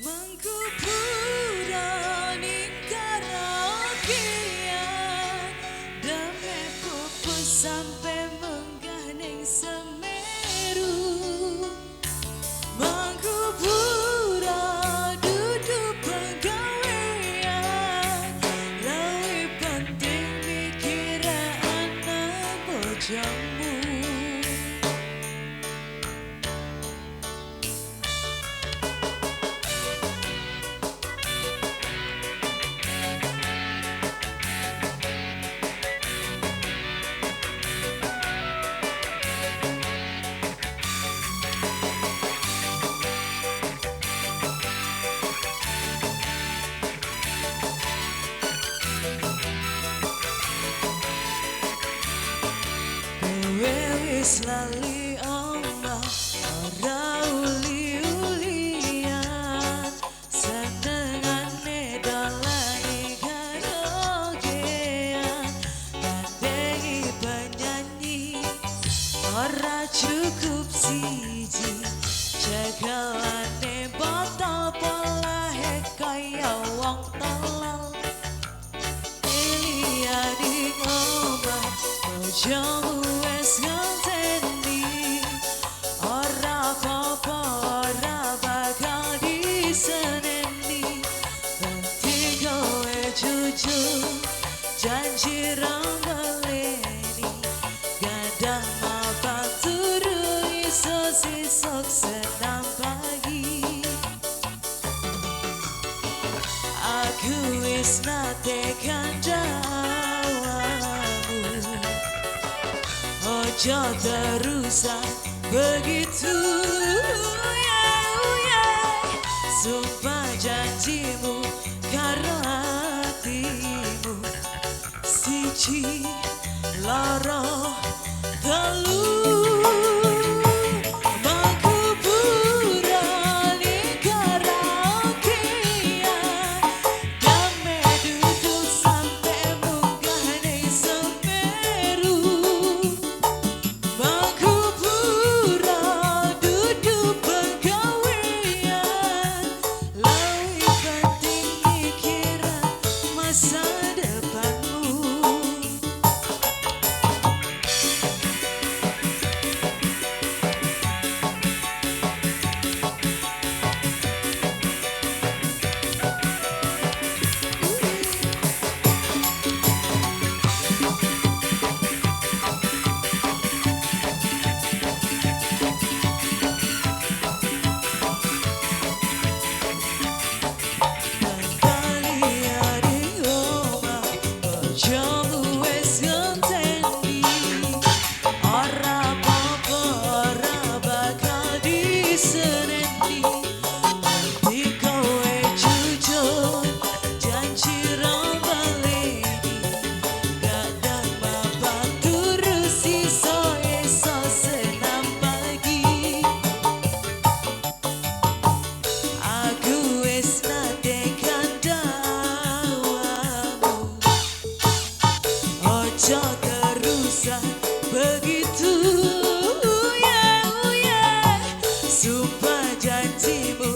Mengkuburani karaokean Dame pupus sampai menggah ning Semeru Mengkubura duduk penggawean Lawi penting mikira anak bojomu Wis lali omah ora uli-ulian senengane dolani karaokean gandengi penyanyi ora cukup siji cegalane botol polahe kaya wong tolol Iliani omah bojomu janji rambaleni gadang mapan turu iso sisok senam pagi aku wis nate kandhawamu ojo terusan begitu sumpah janjimu karo hatimu siji loro telu mengkuburani karaokean dame duduk sampai munggah ning Semeru mengkubura duduk penggawean lawi penting mikiran masa depanmu ojo terusan begitu sumpah janjimu